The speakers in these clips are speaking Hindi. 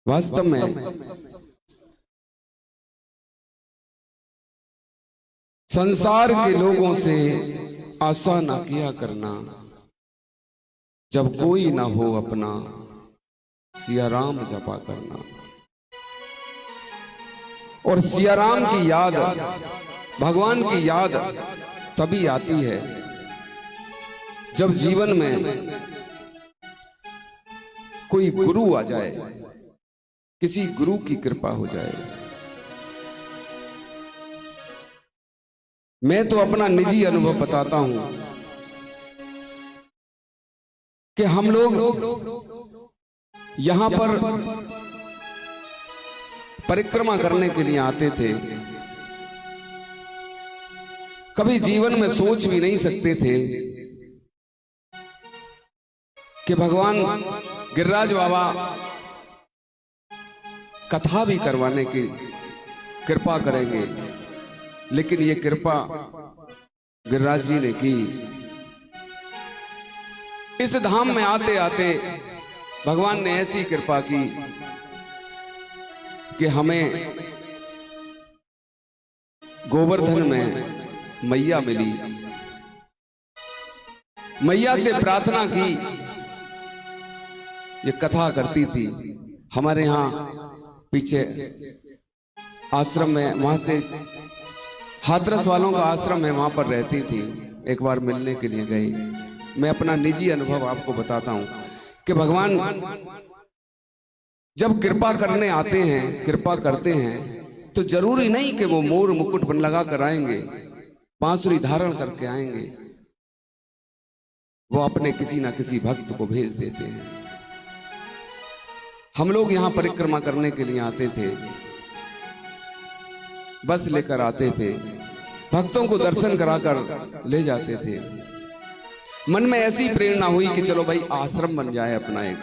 वास्तव में संसार के लोगों से आशा ना किया करना, जब कोई ना हो अपना सिया राम जपा करना। और सिया राम की याद, भगवान की याद तभी आती है जब जीवन में कोई गुरु आ जाए, किसी गुरु की कृपा हो जाए। मैं तो अपना निजी अनुभव बताता हूं कि हम लोग यहां पर परिक्रमा करने के लिए आते थे। कभी जीवन में सोच भी नहीं सकते थे कि भगवान गिरिराज बाबा कथा भी करवाने की कृपा करेंगे, लेकिन ये कृपा गिरिराज जी ने की। इस धाम में आते आते भगवान ने ऐसी कृपा की कि हमें गोवर्धन में मैया मिली। मैया से प्रार्थना की, ये कथा करती थी हमारे यहां पीछे आश्रम में, वहां से हाथरस वालों का आश्रम है, वहां पर रहती थी। एक बार मिलने के लिए गई। मैं अपना निजी अनुभव आपको बताता हूं कि भगवान जब कृपा करने आते हैं, कृपा करते हैं, तो जरूरी नहीं कि वो मोर मुकुट बन लगा कर आएंगे, बांसुरी धारण करके आएंगे। वो अपने किसी ना किसी भक्त को भेज देते हैं। हम लोग यहां परिक्रमा करने के लिए आते थे, बस लेकर आते थे, भक्तों को दर्शन कराकर ले जाते थे। मन में ऐसी प्रेरणा हुई कि चलो भाई आश्रम बन जाए अपना एक,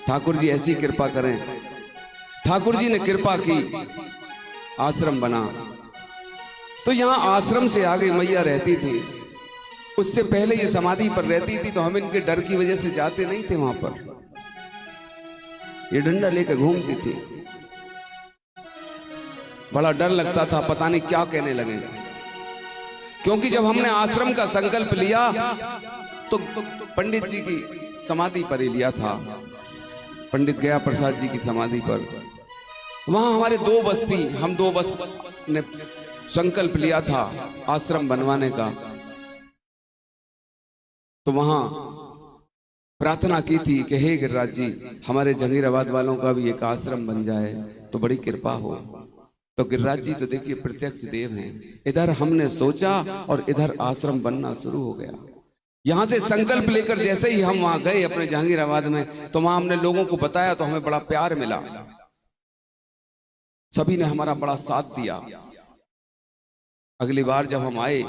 ठाकुर जी ऐसी कृपा करें। ठाकुर जी ने कृपा की, आश्रम बना। तो यहां आश्रम से आगे मैया रहती थी। उससे पहले ये समाधि पर रहती थी, तो हम इनके डर की वजह से जाते नहीं थे वहां पर। ये डंडा लेकर घूमती थी, बड़ा डर लगता था, पता नहीं क्या कहने लगेगा। क्योंकि जब हमने आश्रम का संकल्प लिया तो पंडित जी की समाधि पर ही लिया था, पंडित गया प्रसाद जी की समाधि पर। वहां हमारे दो बस थी, हम दो बस ने संकल्प लिया था आश्रम बनवाने का। तो वहां प्रार्थना की थी कि हे गिरिराज जी, हमारे जंगीराबाद वालों का भी एक आश्रम बन जाए तो बड़ी कृपा हो। तो गिरिराज जी तो देखिए प्रत्यक्ष देव हैं। इधर हमने सोचा और इधर आश्रम बनना शुरू हो गया। यहां से संकल्प लेकर जैसे ही हम वहां गए अपने जहांगीराबाद में, तो वहां हमने लोगों को बताया, तो हमें बड़ा प्यार मिला। सभी ने हमारा बड़ा साथ दिया। अगली बार जब हम आए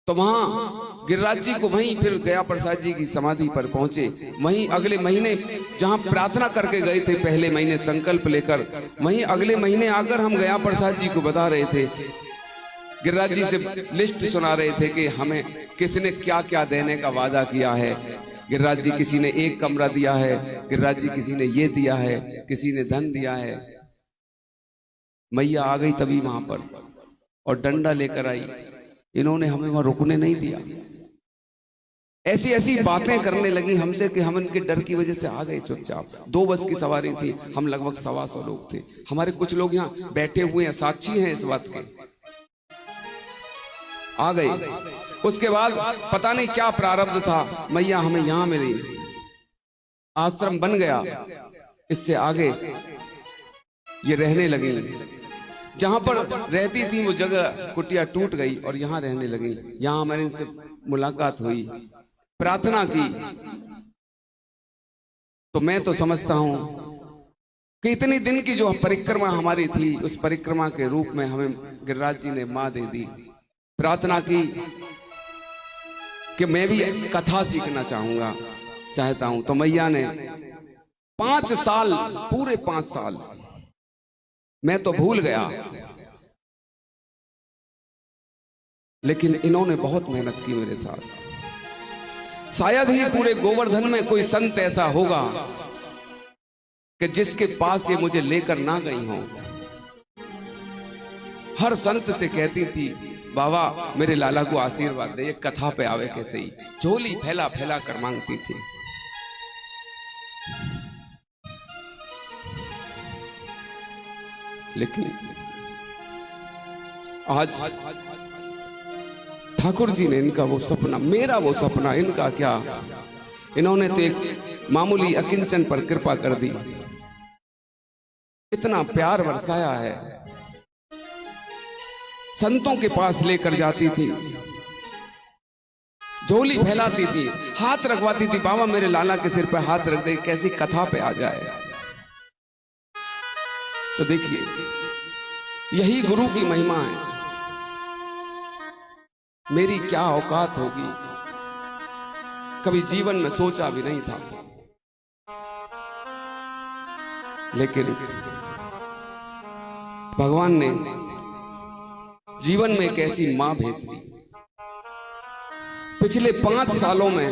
तो वहां गिरिराज जी को, वहीं फिर गया प्रसाद जी की समाधि पर पहुंचे। वहीं अगले महीने जहां प्रार्थना करके गए थे पहले महीने संकल्प लेकर, वहीं अगले महीने आकर हम गया प्रसाद जी को बता रहे थे, गिरिराज जी से लिस्ट सुना रहे थे कि हमें किसने क्या क्या देने का वादा किया है। गिरिराज जी किसी ने एक कमरा दिया है, गिरिराज जी किसी ने ये दिया है, किसी ने धन दिया है। मैया आ गई तभी वहां पर और डंडा लेकर आई। इन्होंने हमें वहां रुकने नहीं दिया। ऐसी ऐसी बातें करने लगी हमसे कि हम इनके डर की वजह से आ गए चुपचाप। दो बस की सवारी थी, हम लगभग 125 लोग थे। हमारे कुछ लोग यहाँ बैठे हुए हैं, साक्षी हैं इस बात के। आ गए। उसके बाद पता नहीं क्या प्रारब्ध था, मैया हमें यहां मिली, आश्रम बन गया। इससे आगे ये रहने लगी। जहां पर रहती थी वो जगह कुटिया टूट गई और यहां रहने लगी। यहां हमारे इनसे मुलाकात हुई, प्रार्थना की। तो मैं तो समझता हूं कि इतनी दिन की जो परिक्रमा हमारी थी, उस परिक्रमा के रूप में हमें गिरिराज जी ने मां दे दी। प्रार्थना की कि मैं भी कथा सीखना चाहता हूं। तो मैया ने 5 साल, पूरे 5 साल मैं तो भूल गया, लेकिन इन्होंने बहुत मेहनत की मेरे साथ। शायद ही पूरे गोवर्धन में कोई संत ऐसा होगा कि जिसके पास ये मुझे लेकर ना गई हो। हर संत से कहती थी, बाबा मेरे लाला को आशीर्वाद दे, ये कथा पे आवे कैसे ही। झोली फैला फैला कर मांगती थी। लेकिन आज ठाकुर जी ने इनका वो सपना, मेरा वो सपना, इनका क्या, इन्होंने तो एक मामूली अकिंचन पर कृपा कर दी। इतना प्यार बरसाया है। संतों के पास लेकर जाती थी, झोली फैलाती थी, हाथ रखवाती थी, बाबा मेरे लाला के सिर पे हाथ रख दे, कैसी कथा पे आ जाए। तो देखिए, यही गुरु की महिमा है। मेरी क्या औकात होगी, कभी जीवन में सोचा भी नहीं था। लेकिन भगवान ने जीवन में एक ऐसी मां भेज दी। पिछले 5 सालों में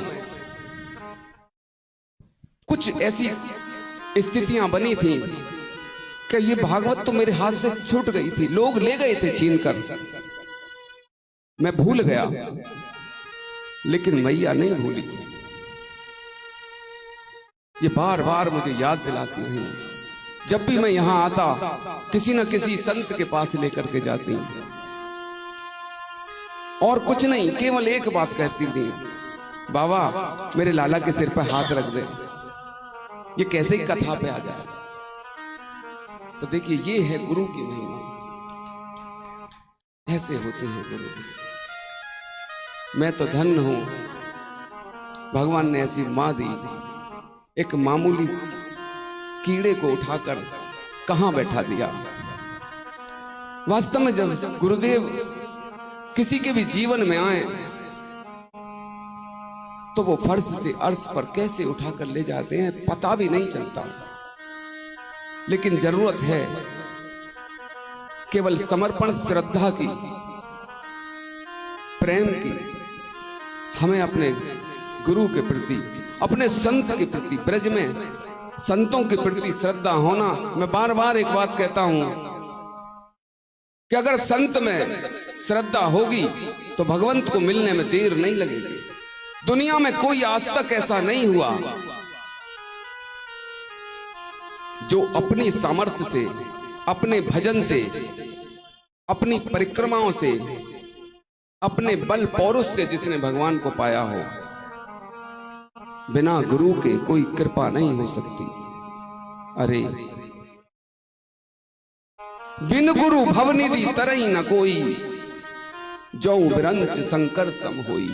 कुछ ऐसी स्थितियां बनी थी कि ये भागवत तो मेरे हाथ से छूट गई थी, लोग ले गए थे छीन कर, मैं भूल गया, लेकिन मैया नहीं भूली। ये बार बार मुझे याद दिलाती हैं। जब भी मैं यहां आता, किसी न किसी संत के पास लेकर के जाती हूं, और कुछ नहीं, केवल एक बात कहती थी, बाबा मेरे लाला के सिर पर हाथ रख दे, ये कैसे ही कथा पे आ जाए। तो देखिए, ये है गुरु की महिमा। ऐसे होते हैं गुरु। मैं तो धन्य हूं, भगवान ने ऐसी मां दी। एक मामूली कीड़े को उठाकर कहां बैठा दिया। वास्तव में जब गुरुदेव किसी के भी जीवन में आए तो वो फर्श से अर्श पर कैसे उठाकर ले जाते हैं पता भी नहीं चलता। लेकिन जरूरत है केवल समर्पण, श्रद्धा की, प्रेम की। हमें अपने गुरु के प्रति, अपने संत के प्रति, ब्रज में संतों के प्रति श्रद्धा होना। मैं बार बार एक बात कहता हूं कि अगर संत में श्रद्धा होगी तो भगवंत को मिलने में देर नहीं लगेगी। दुनिया में कोई आज तक ऐसा नहीं हुआ जो अपनी सामर्थ्य से, अपने भजन से, अपनी परिक्रमाओं से, अपने बल पौरुष से जिसने भगवान को पाया हो। बिना गुरु के कोई कृपा नहीं हो सकती। अरे बिन गुरु भवनिधि तरई न कोई, जो बिरंच शंकर सम होई।